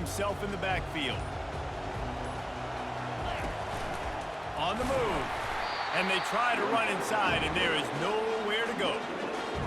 himself in the backfield. On the move. And they try to run inside, and there is nowhere to go.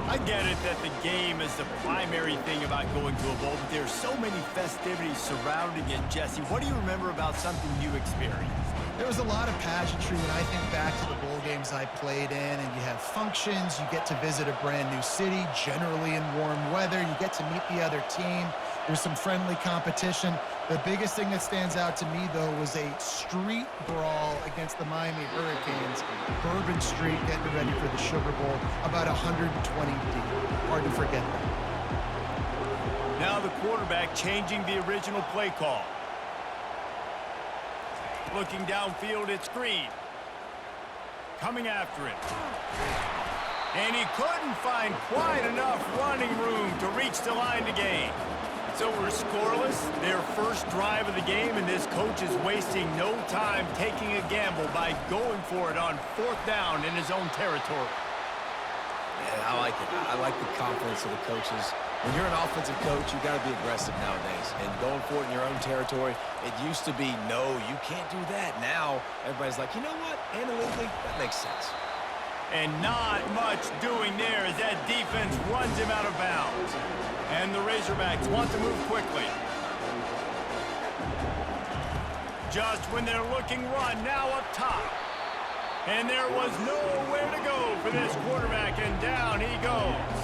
I get it that the game is the primary thing about going to a bowl, but there's so many festivities surrounding it. Jesse, what do you remember about something you experienced? There was a lot of pageantry when I think back to the bowl games I played in, and you have functions, you get to visit a brand new city, generally in warm weather, you get to meet the other team, there's some friendly competition. The biggest thing that stands out to me, though, was a street brawl against the Miami Hurricanes. Bourbon Street getting ready for the Sugar Bowl, about 120 deep. Hard to forget that. Now the quarterback changing the original play call. Looking downfield, it's Green. Coming after it. And he couldn't find quite enough running room to reach the line to gain. So we're scoreless, their first drive of the game, and this coach is wasting no time taking a gamble by going for it on 4th down in his own territory. Yeah, I like it. I like the confidence of the coaches. When you're an offensive coach, you got to be aggressive nowadays. And going for it in your own territory, it used to be, no, you can't do that. Now, everybody's like, you know what? Analytically, that makes sense. And not much doing there as that defense runs him out of bounds. And the Razorbacks want to move quickly. Just when they're looking run, now up top. And there was nowhere to go for this quarterback, and down he goes.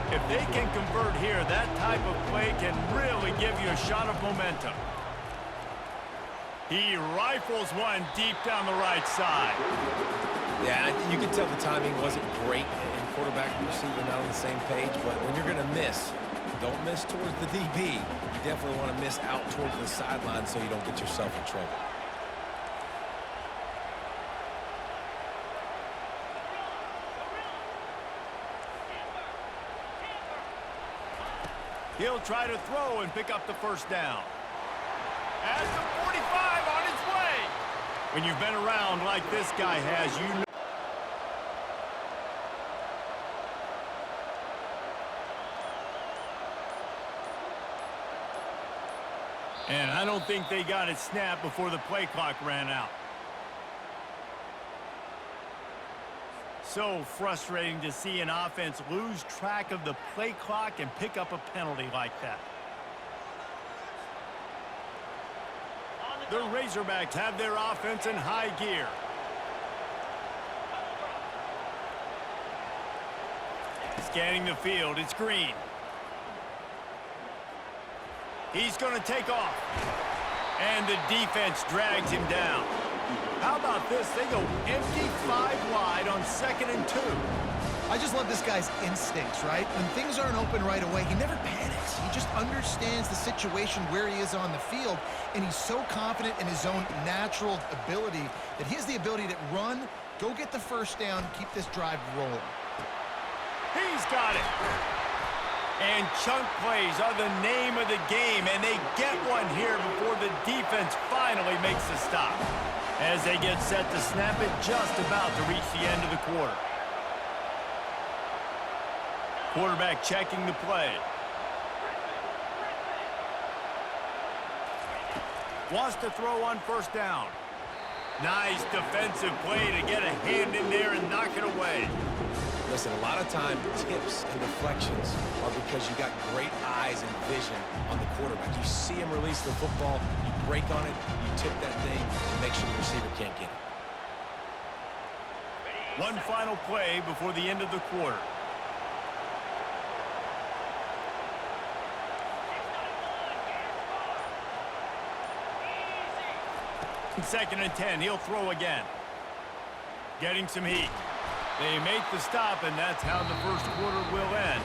If they can convert here, that type of play can really give you a shot of momentum. He rifles one deep down the right side. Yeah, you can tell the timing wasn't great, and quarterback and receiver not on the same page, but when you're going to miss, don't miss towards the DB. You definitely want to miss out towards the sideline so you don't get yourself in trouble. He'll try to throw and pick up the first down. At the 45 on its way. When you've been around like this guy has, you know. And I don't think they got it snapped before the play clock ran out. So frustrating to see an offense lose track of the play clock and pick up a penalty like that. The Razorbacks have their offense in high gear. Scanning the field, it's Green. He's going to take off. And the defense drags him down. How about this? They go empty 5 wide on 2nd and 2. I just love this guy's instincts, right? When things aren't open right away, he never panics. He just understands the situation where he is on the field, and he's so confident in his own natural ability that he has the ability to run, go get the first down, keep this drive rolling. He's got it. And chunk plays are the name of the game, and they get one here before the defense finally makes the stop. As they get set to snap it, just about to reach the end of the quarter. Quarterback checking the play. Wants to throw on 1st down. Nice defensive play to get a hand in there and knock it away. Listen, a lot of time, tips and deflections are because you got great eyes and vision on the quarterback. You see him release the football, you break on it, you tip that thing, and make sure the receiver can't get it. One final play before the end of the quarter. 2nd and 10, he'll throw again. Getting some heat. They make the stop, and that's how the first quarter will end.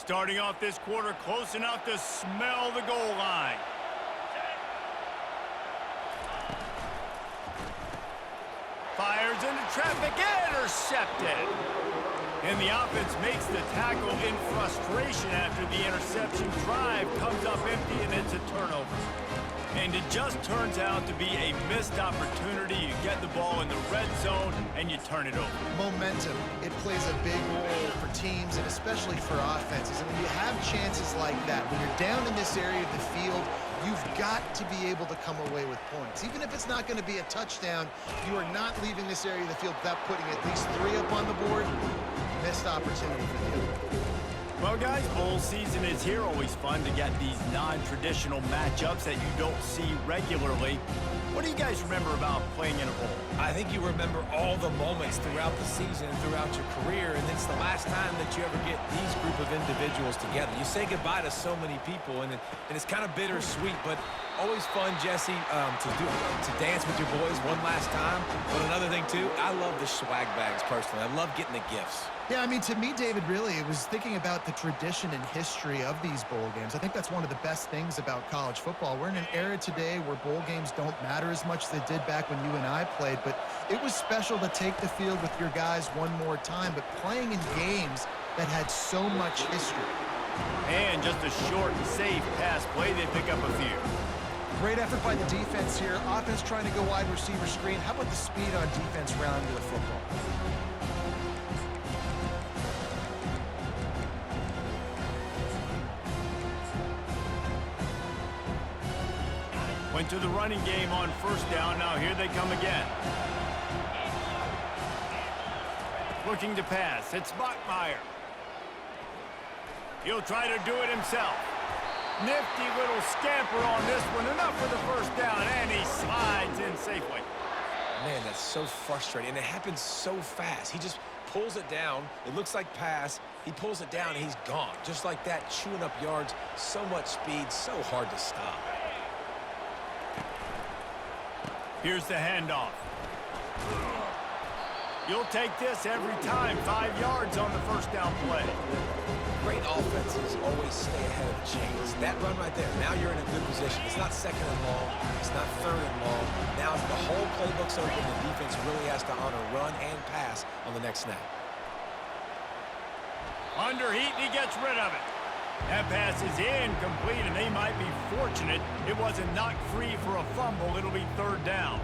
Starting off this quarter close enough to smell the goal line. Fires into traffic, intercepted. And the offense makes the tackle in frustration after the interception. Drive comes up empty, and it's a turnover. And it just turns out to be a missed opportunity. You get the ball in the red zone, and you turn it over. Momentum, it plays a big role for teams and especially for offenses. And when you have chances like that, when you're down in this area of the field, you've got to be able to come away with points. Even if it's not going to be a touchdown, you are not leaving this area of the field without putting at least 3 up on the board. Missed opportunity for the other. Well, guys, bowl season is here. Always fun to get these non-traditional matchups that you don't see regularly. What do you guys remember about playing in a bowl? I think you remember all the moments throughout the season and throughout your career, and it's the last time that you ever get these group of individuals together. You say goodbye to so many people, and it's kind of bittersweet, but always fun, Jesse, to dance with your boys one last time. But another thing, too, I love the swag bags, personally. I love getting the gifts. Yeah, I mean, to me, David, really, it was thinking about the tradition and history of these bowl games. I think that's one of the best things about college football. We're in an era today where bowl games don't matter as much as they did back when you and I played, but it was special to take the field with your guys one more time, but playing in games that had so much history. And just a short and safe pass play, they pick up a few. Great effort by the defense here. Offense trying to go wide receiver screen. How about the speed on defense rounding to the football? Went to the running game on first down. Now here they come again. Looking to pass. It's Bachmeier. He'll try to do it himself. Nifty little scamper on this one. Enough for the first down, and he slides in safely. Man, that's so frustrating, and it happens so fast. He just pulls it down. It looks like pass. He pulls it down, and he's gone. Just like that, chewing up yards. So much speed, so hard to stop. Here's the handoff. You'll take this every time. 5 yards on the first down play. Great offenses always stay ahead of the chains. That run right there, now you're in a good position. It's not second and long. It's not third and long. Now the whole playbook's open. The defense really has to honor run and pass on the next snap. Under heat, and he gets rid of it. That pass is incomplete, and they might be fortunate it wasn't knocked free for a fumble. It'll be third down.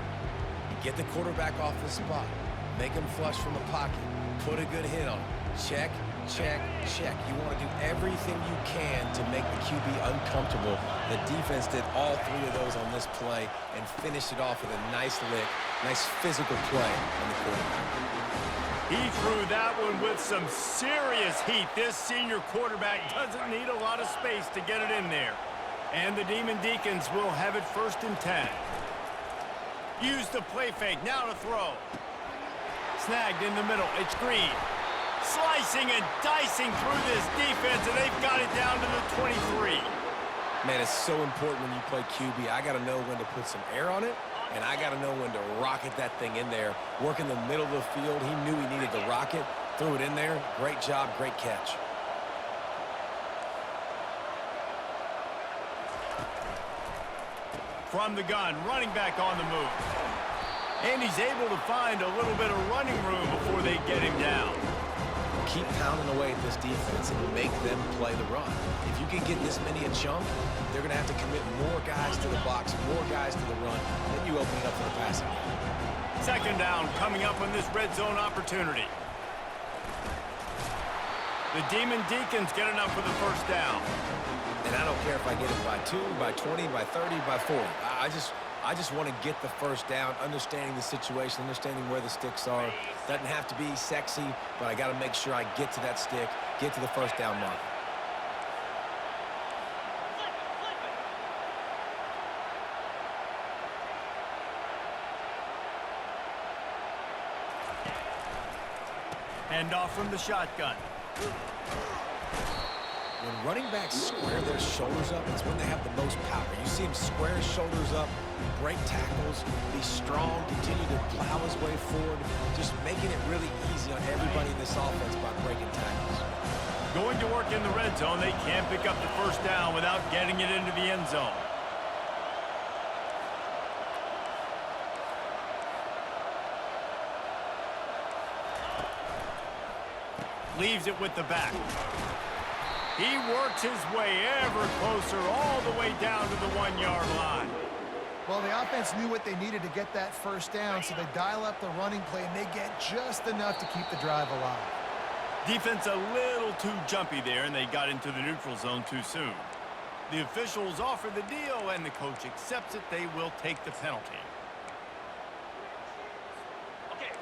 Get the quarterback off the spot. Make him flush from the pocket. Put a good hit on him. Check, check, check. You want to do everything you can to make the QB uncomfortable. The defense did all 3 of those on this play and finished it off with a nice lick, nice physical play on the quarterback. He threw that one with some serious heat. This senior quarterback doesn't need a lot of space to get it in there. And the Demon Deacons will have it 1st and 10. Use the play fake, now to throw. Snagged in the middle, it's Green. Slicing and dicing through this defense, and they've got it down to the 23. Man, it's so important when you play QB. I got to know when to put some air on it, and I got to know when to rocket that thing in there. Work in the middle of the field. He knew he needed to rocket. Threw it in there. Great job, great catch. From the gun, running back on the move. And he's able to find a little bit of running room before they get him down. Keep pounding away at this defense and make them play the run. If you can get this many a chunk, they're going to have to commit more guys to the box, more guys to the run. Then you open it up for the passing game. Second down coming up on this red zone opportunity. The Demon Deacons get enough for the first down. And I don't care if I get it by 2, by 20, by 30, by 40. I just want to get the first down, understanding the situation, understanding where the sticks are. Doesn't have to be sexy, but I got to make sure I get to that stick, get to the first down mark. Hand off from the shotgun. When running backs square their shoulders up, it's when they have the most power. You see him square his shoulders up, break tackles, be strong, continue to plow his way forward, just making it really easy on everybody in this offense by breaking tackles. Going to work in the red zone, they can't pick up the first down without getting it into the end zone. leaves it with the back. He works his way ever closer all the way down to the 1-yard line. Well, the offense knew what they needed to get that first down, so they dial up the running play, and they get just enough to keep the drive alive. Defense a little too jumpy there, and they got into the neutral zone too soon. The officials offer the deal, and the coach accepts it. They will take the penalty.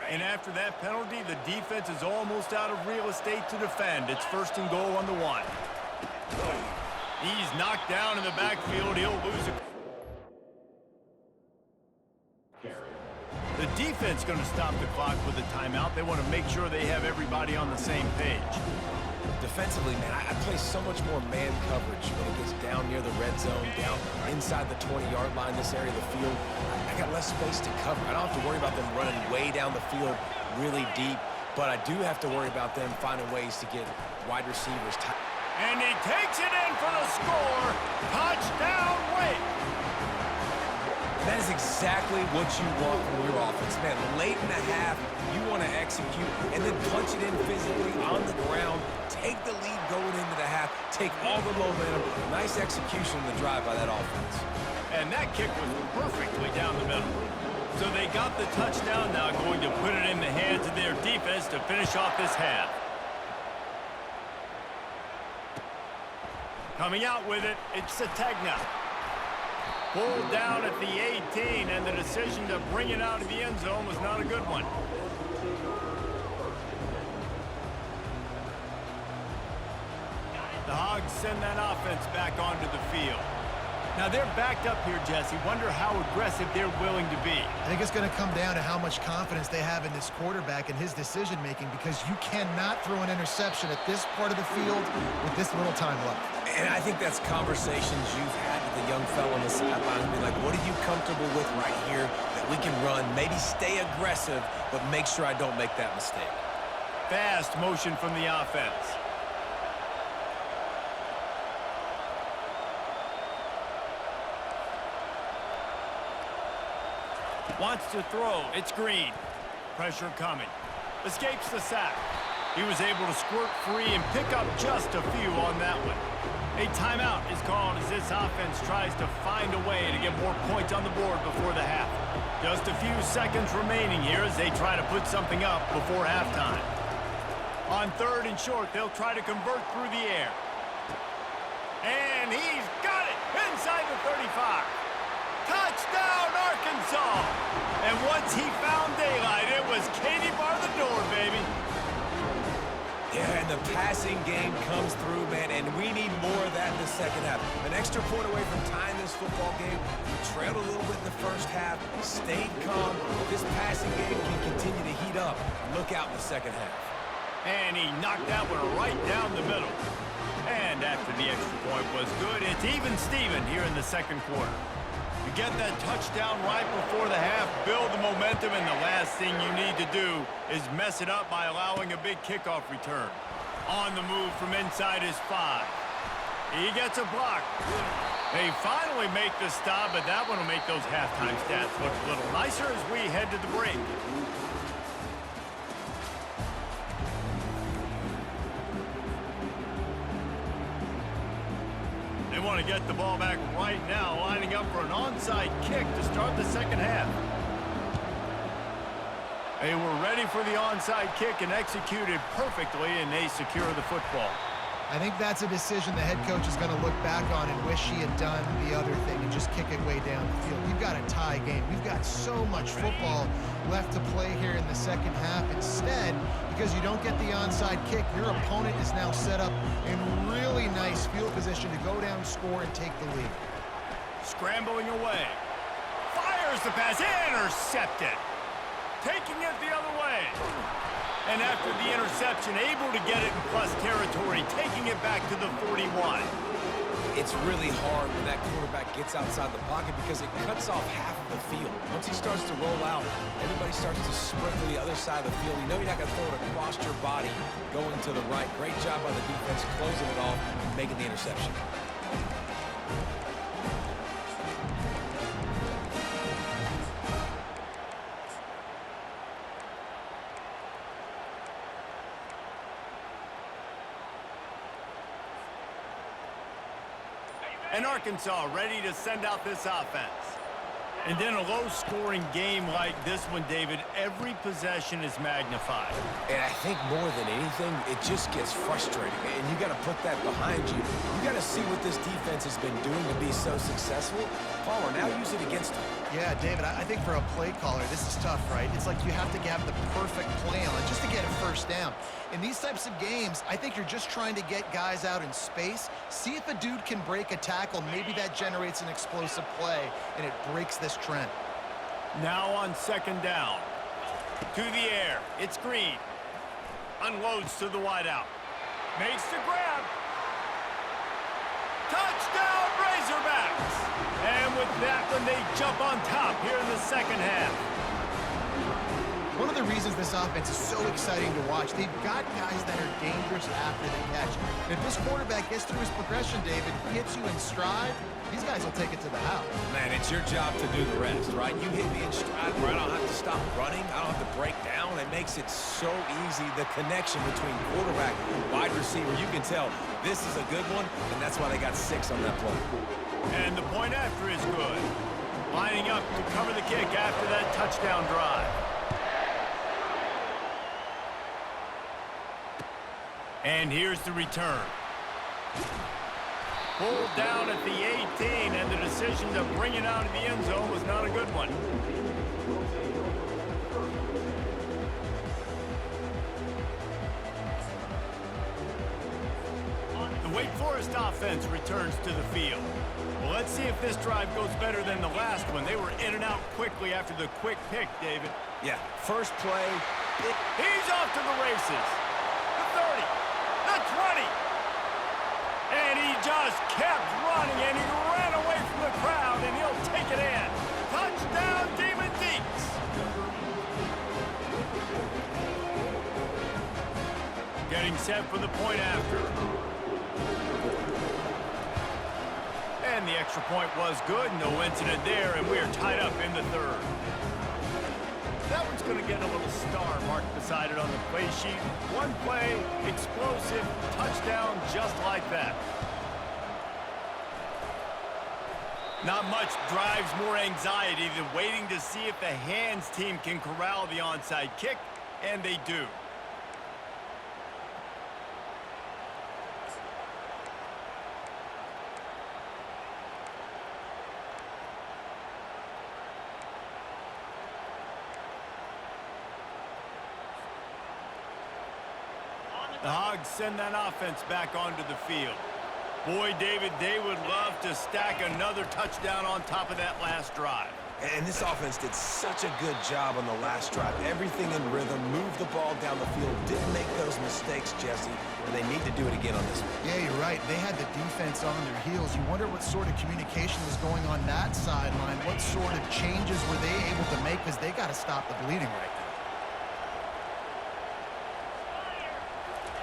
And after that penalty, the defense is almost out of real estate to defend. It's 1st and goal on the 1. He's knocked down in the backfield. He'll lose it. The defense going to stop the clock with a timeout. They want to make sure they have everybody on the same page. Defensively, man, I play so much more man coverage when it gets down near the red zone, down inside the 20-yard line, this area of the field. I got less space to cover. I don't have to worry about them running way down the field really deep, but I do have to worry about them finding ways to get wide receivers. And he takes it in for the score. Touchdown, Wake. That is exactly what you want from your offense, man. Late in the half, you want to execute and then punch it in physically on the ground, take the lead going into the half, take all the momentum. Nice execution in the drive by that offense. And that kick was perfectly down the middle. So they got the touchdown, now going to put it in the hands of their defense to finish off this half. Coming out with it, it's Sategna. Pulled down at the 18, and the decision to bring it out of the end zone was not a good one. The Hogs send that offense back onto the field. Now they're backed up here, Jesse. Wonder how aggressive they're willing to be. I think it's going to come down to how much confidence they have in this quarterback and his decision-making, because you cannot throw an interception at this part of the field with this little time left. And I think that's conversations you've had with the young fellow on the sideline and be like, what are you comfortable with right here that we can run? Maybe stay aggressive, but make sure I don't make that mistake. Fast motion from the offense. Wants to throw. It's Green. Pressure coming. Escapes the sack. He was able to squirt free and pick up just a few on that one. A timeout is called as this offense tries to find a way to get more points on the board before the half. Just a few seconds remaining here as they try to put something up before halftime. On 3rd and short, they'll try to convert through the air. And he's got it inside the 35. Touchdown, Arkansas! And once he found daylight, it was Katie bar the door, baby. Yeah, and the passing game comes through, man, and we need more of that in the second half. An extra point away from tying this football game. We trailed a little bit in the first half, stayed calm. This passing game can continue to heat up. Look out in the second half. And he knocked that one right down the middle. And after the extra point was good, it's even Steven here in the second quarter. You get that touchdown right before the half, build the momentum, and the last thing you need to do is mess it up by allowing a big kickoff return. On the move from inside his 5. He gets a block. They finally make the stop, but that one will make those halftime stats look a little nicer as we head to the break. They want to get the ball back right now, lining up for an onside kick to start the second half. They were ready for the onside kick and executed perfectly, and they secure the football. I think that's a decision the head coach is going to look back on and wish he had done the other thing and just kick it way down the field. We've got a tie game. We've got so much football left to play here in the second half. Instead, because you don't get the onside kick, your opponent is now set up in really nice field position to go down, score, and take the lead. Scrambling away. Fires the pass. Intercepted. Taking it the other way. And after the interception, able to get it in plus territory, taking it back to the 41. It's really hard when that quarterback gets outside the pocket because it cuts off half of the field. Once he starts to roll out, everybody starts to sprint to the other side of the field. You know you're not going to throw it across your body going to the right. Great job by the defense closing it off and making the interception. And Arkansas ready to send out this offense. And in a low-scoring game like this one, David, every possession is magnified. And I think more than anything, it just gets frustrating. And you got to put that behind you. You got to see what this defense has been doing to be so successful. Palmer, now use it against them. Yeah, David, I think for a play caller, this is tough, right? It's like you have to have the perfect plan just to get a first down. In these types of games, I think you're just trying to get guys out in space, see if a dude can break a tackle. Maybe that generates an explosive play, and it breaks this trend. Now on second down. To the air. It's Green. Unloads to the wideout. Makes the grab. Touchdown, Razorbacks! And with that one, they jump on top here in the second half. One of the reasons this offense is so exciting to watch, they've got guys that are dangerous after the catch. And if this quarterback gets through his progression, David, hits you in stride, these guys will take it to the house. Man, it's your job to do the rest, right? You hit me in stride where I don't have to stop running. I don't have to break down. It makes it so easy. The connection between quarterback and wide receiver, you can tell this is a good one, and that's why they got 6 on that play. And the point after is good. Lining up to cover the kick after that touchdown drive. And here's the return. Pulled down at the 18, and the decision to bring it out of the end zone was not a good one. The Wake Forest offense returns to the field. Well, let's see if this drive goes better than the last one. They were in and out quickly after the quick pick, David. Yeah, first play. He's off to the races. The 30, the 20. And he just kept running, and he ran away from the crowd, and he'll take it in. Touchdown, Demon Deeks. Getting set for the point after. And the extra point was good. No incident there, and we are tied up in the third. That one's going to get a little star marked beside it on the play sheet. One play, explosive, touchdown, just like that. Not much drives more anxiety than waiting to see if the hands team can corral the onside kick, and they do. The Hogs send that offense back onto the field. Boy, David, they would love to stack another touchdown on top of that last drive. And this offense did such a good job on the last drive. Everything in rhythm, moved the ball down the field, didn't make those mistakes, Jesse, and they need to do it again on this one. Yeah, you're right. They had the defense on their heels. You wonder what sort of communication was going on that sideline. What sort of changes were they able to make, because they got to stop the bleeding right now.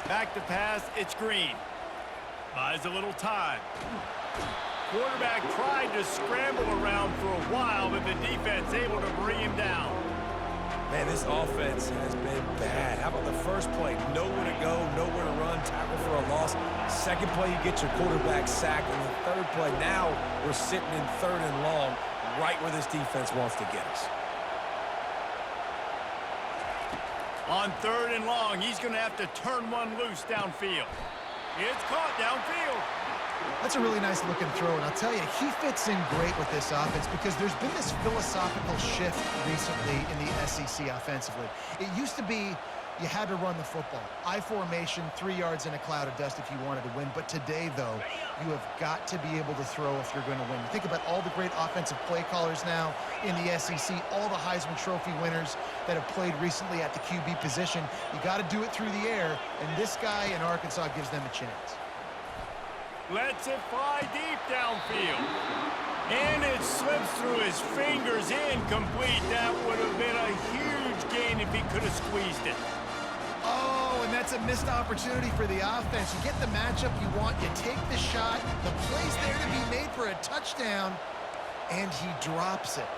Back to pass, it's Green. Buys a little time. Quarterback tried to scramble around for a while, but the defense able to bring him down. Man, this offense has been bad. How about the first play? Nowhere to go, nowhere to run, tackle for a loss. Second play, you get your quarterback sacked. And the third play, now we're sitting in 3rd and long, right where this defense wants to get us. On 3rd and long, he's going to have to turn one loose downfield. It's caught downfield. That's a really nice looking throw, and I'll tell you, he fits in great with this offense because there's been this philosophical shift recently in the SEC offensively. It used to be you had to run the football. I formation, 3 yards in a cloud of dust if you wanted to win. But today, though, you have got to be able to throw if you're going to win. You think about all the great offensive play callers now in the SEC, all the Heisman Trophy winners that have played recently at the QB position. You got to do it through the air, and this guy in Arkansas gives them a chance. Lets it fly deep downfield. And it slips through his fingers, incomplete. That would have been a huge gain if he could have squeezed it. Oh, and that's a missed opportunity for the offense. You get the matchup you want, you take the shot, the play's there to be made for a touchdown, and he drops it.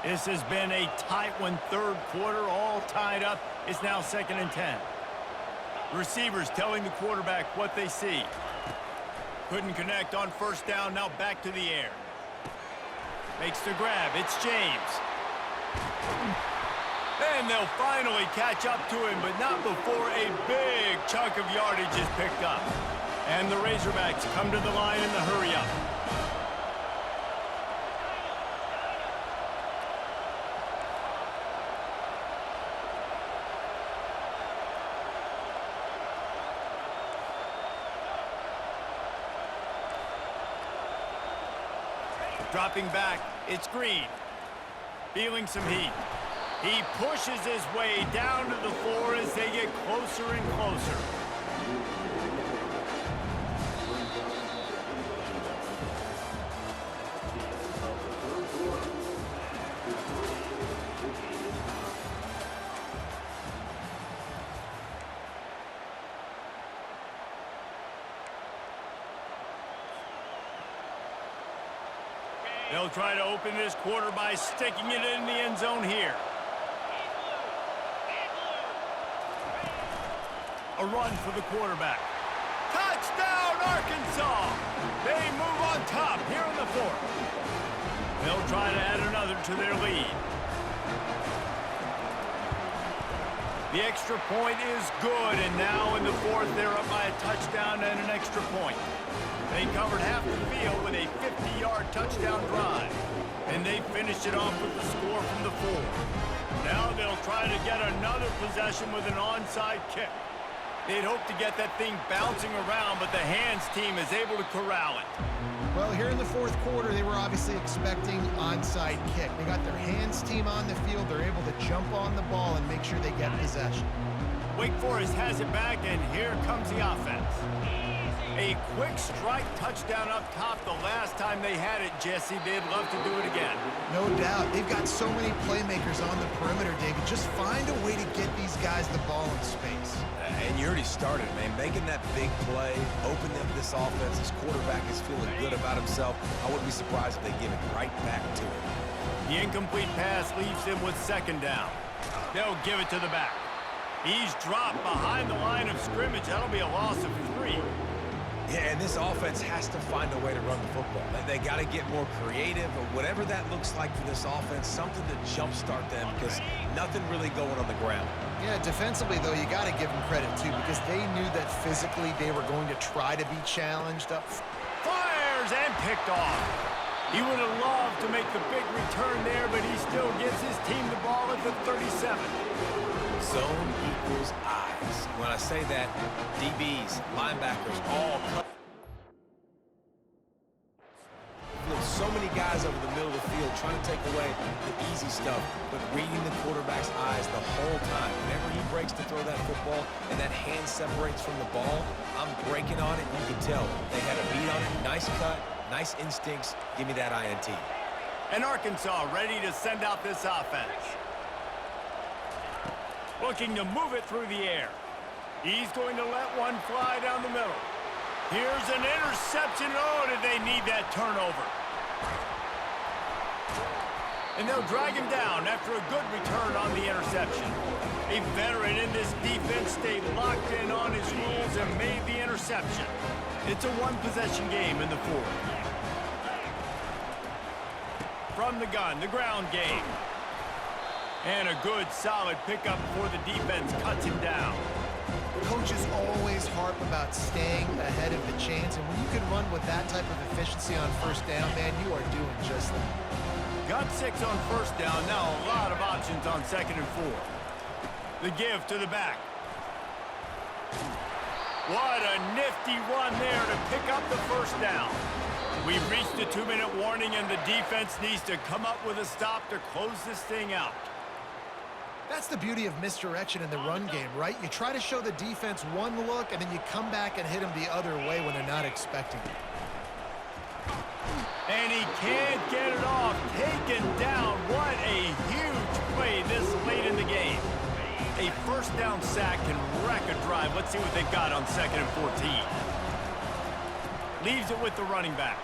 This has been a tight one, third quarter, all tied up. It's now 2nd and 10. Receivers telling the quarterback what they see. Couldn't connect on first down, now back to the air. Makes the grab, it's James. And they'll finally catch up to him, but not before a big chunk of yardage is picked up. And the Razorbacks come to the line in the hurry-up. Dropping back, it's Green. Feeling some heat. He pushes his way down to the floor as they get closer and closer. They'll try to open this quarter by sticking it in the end zone here. A run for the quarterback. Touchdown, Arkansas! They move on top here in the fourth. They'll try to add another to their lead. The extra point is good, and now in the fourth, they're up by a touchdown and an extra point. They covered half the field with a 50-yard touchdown drive, and they finished it off with the score from the 4. Now they'll try to get another possession with an onside kick. They'd hope to get that thing bouncing around, but the hands team is able to corral it. Well, here in the fourth quarter, they were obviously expecting onside kick. They got their hands team on the field. They're able to jump on the ball and make sure they get possession. Wake Forest has it back, and here comes the offense. A quick strike touchdown up top the last time they had it, Jesse. They'd love to do it again. No doubt. They've got so many playmakers on the perimeter, David. Just find a way to get these guys the ball in space. And you already started, man. Making that big play, opening up this offense. This quarterback is feeling good about himself. I wouldn't be surprised if they give it right back to him. The incomplete pass leaves him with second down. They'll give it to the back. He's dropped behind the line of scrimmage. That'll be a loss of 3. Yeah, and this offense has to find a way to run the football. They got to get more creative, or whatever that looks like for this offense, something to jumpstart them, because nothing really going on the ground. Yeah, defensively, though, you got to give them credit, too, because they knew that physically they were going to try to be challenged up. Fires and picked off. He would have loved to make the big return there, but he still gives his team the ball at the 37. Zone equals eyes. When I say that, DBs, linebackers, all cut. So many guys over the middle of the field trying to take away the easy stuff, but reading the quarterback's eyes the whole time. Whenever he breaks to throw that football and that hand separates from the ball, I'm breaking on it. You can tell they had a beat on it. Nice cut, nice instincts. Give me that INT. And Arkansas ready to send out this offense. Looking to move it through the air. He's going to let one fly down the middle. Here's an interception. Oh, did they need that turnover? And they'll drag him down after a good return on the interception. A veteran in this defense stayed locked in on his rules and made the interception. It's a one-possession game in the fourth. From the gun, the ground game. And a good, solid pickup before the defense cuts him down. Coaches always harp about staying ahead of the chains, and when you can run with that type of efficiency on first down, man, you are doing just that. Got 6 on first down, now a lot of options on second and 4. The give to the back. What a nifty run there to pick up the first down. We've reached the 2-minute warning, and the defense needs to come up with a stop to close this thing out. That's the beauty of misdirection in the run game, right? You try to show the defense one look, and then you come back and hit them the other way when they're not expecting it. And he can't get it off. Taken down. What a huge play this late in the game. A first down sack can wreck a drive. Let's see what they've got on second and 14. Leaves it with the running back.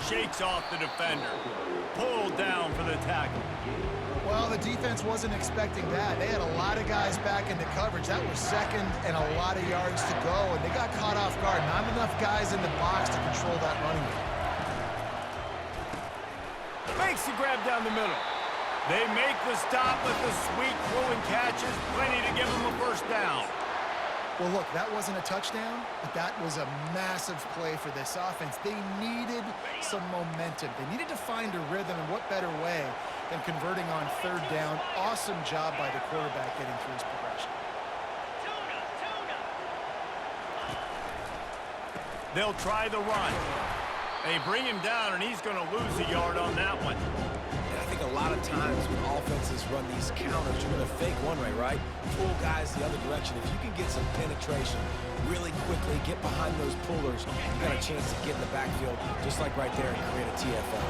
Shakes off the defender. Pulled down for the tackle. Well, the defense wasn't expecting that. They had a lot of guys back into coverage. That was second and a lot of yards to go, and they got caught off guard. Not enough guys in the box to control that running game. Makes the grab down the middle. They make the stop with the sweet throwing catches. Plenty to give them a first down. Well, look, that wasn't a touchdown, but that was a massive play for this offense. They needed some momentum. They needed to find a rhythm, and what better way than converting on third down. Awesome job by the quarterback getting through his progression. They'll try the run. They bring him down, and he's going to lose a yard on that one. And I think a lot of times when offenses run these counters, you're going to fake one way, right? Pull guys the other direction. If you can get some penetration really quickly, get behind those pullers, you got a chance to get in the backfield, just like right there, and create a TFL.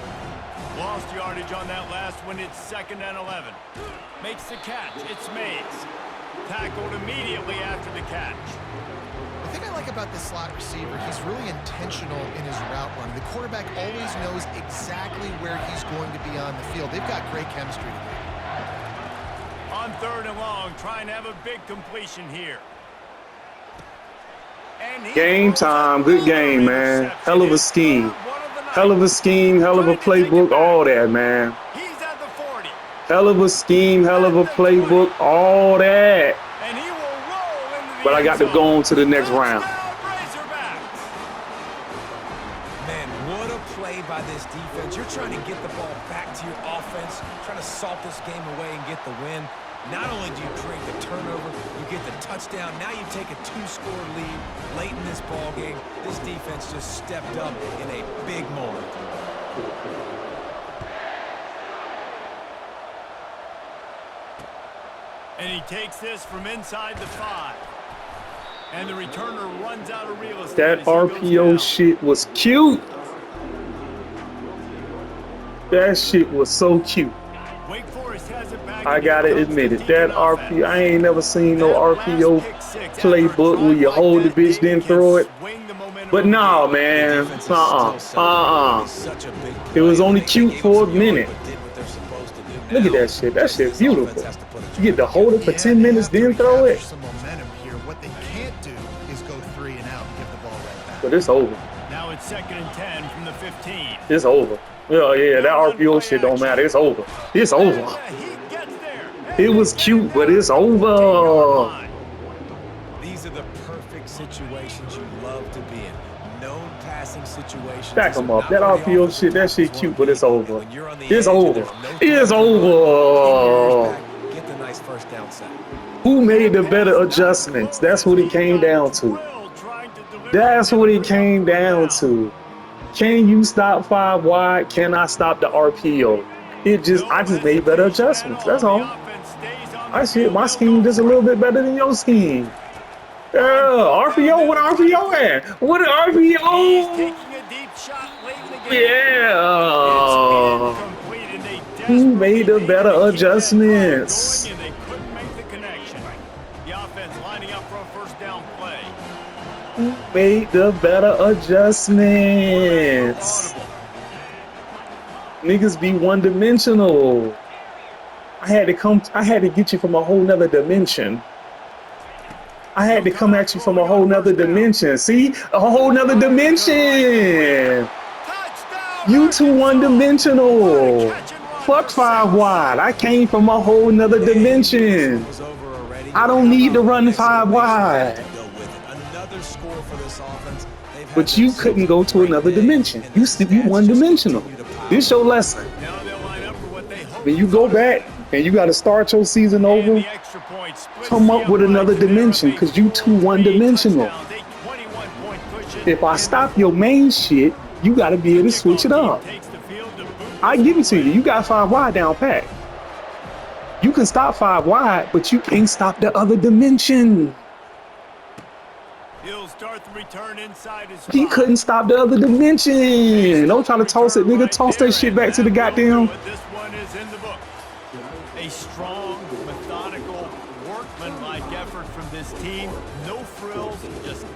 Lost yardage on that last one. It's 2nd and 11. Makes the catch. It's Mays. Tackled immediately after the catch. The thing I like about this slot receiver, he's really intentional in his route run. The quarterback always knows exactly where he's going to be on the field. They've got great chemistry together. On 3rd and long, trying to have a big completion here. Game time. Good game, man. Hell of a scheme. Hell of a scheme. Hell of a playbook. All that, man. He's at the 40. Hell of a scheme. Hell of a playbook. All that. And he will roll into the But I got to end go zone. on to the next round. Razorbacks. Man, what a play by this defense. You're trying to get the ball back to your offense, trying to salt this game away and get the win. Not only do you create the turnover, you get the touchdown. Now you take a 2-score lead late in this ball game. This defense just stepped up in a big moment. And he takes this from inside the 5. And the returner runs out of real estate. That as he goes RPO down. shit was cute. That shit was so cute. Wake Forest has it back. I gotta admit it. That RPO, I ain't never seen no RPO playbook where you hold the bitch, then throw it. But nah, man. It was only cute for a minute. Look at that shit. That shit beautiful. You get to hold it for 10 minutes, then throw it. Some momentum here. What they can't do is go 3 and out and give the ball right back. But it's over. Now it's 2nd and 10 from the 15. It's over. Yeah, that RPO shit don't matter. It's over. It's over. Yeah, he gets there. It was cute, but it's over. These are the perfect situations you love to be in. Known passing situations. Stack them up. That RPO shit, that shit cute, but it's over. It's over. It's over. Get the nice first down set. Who made the better adjustments? That's what it came down to. That's what it came down to. Can you stop 5 wide? Can I stop the RPO? I just made better adjustments. That's all. My scheme just a little bit better than your scheme. RPO, what RPO at? What RPO? Yeah. Who made the better adjustments? They couldn't make the connection. The offense lining up for a first down play. Who made the better adjustments? Niggas be one-dimensional. I had to get you from a whole nother dimension. I had to come at you from a whole nother dimension. See? A whole nother dimension. You two one-dimensional. Fuck 5 wide. I came from a whole nother dimension. I don't need to run 5 wide. But you couldn't go to another dimension. You still be one-dimensional. This your lesson. When you go back and you got to start your season over, come up with another dimension because you too one-dimensional. If I stop your main shit, you got to be able to switch it up. I give it to you. You got 5 wide down pat. You can stop 5 wide, but you can't stop the other dimension. He'll start the return inside his He couldn't stop the other dimension. Don't try to toss it, nigga. Toss that shit back to the goddamn. This one is in the book. A strong, methodical, workmanlike effort from this team. No frills, just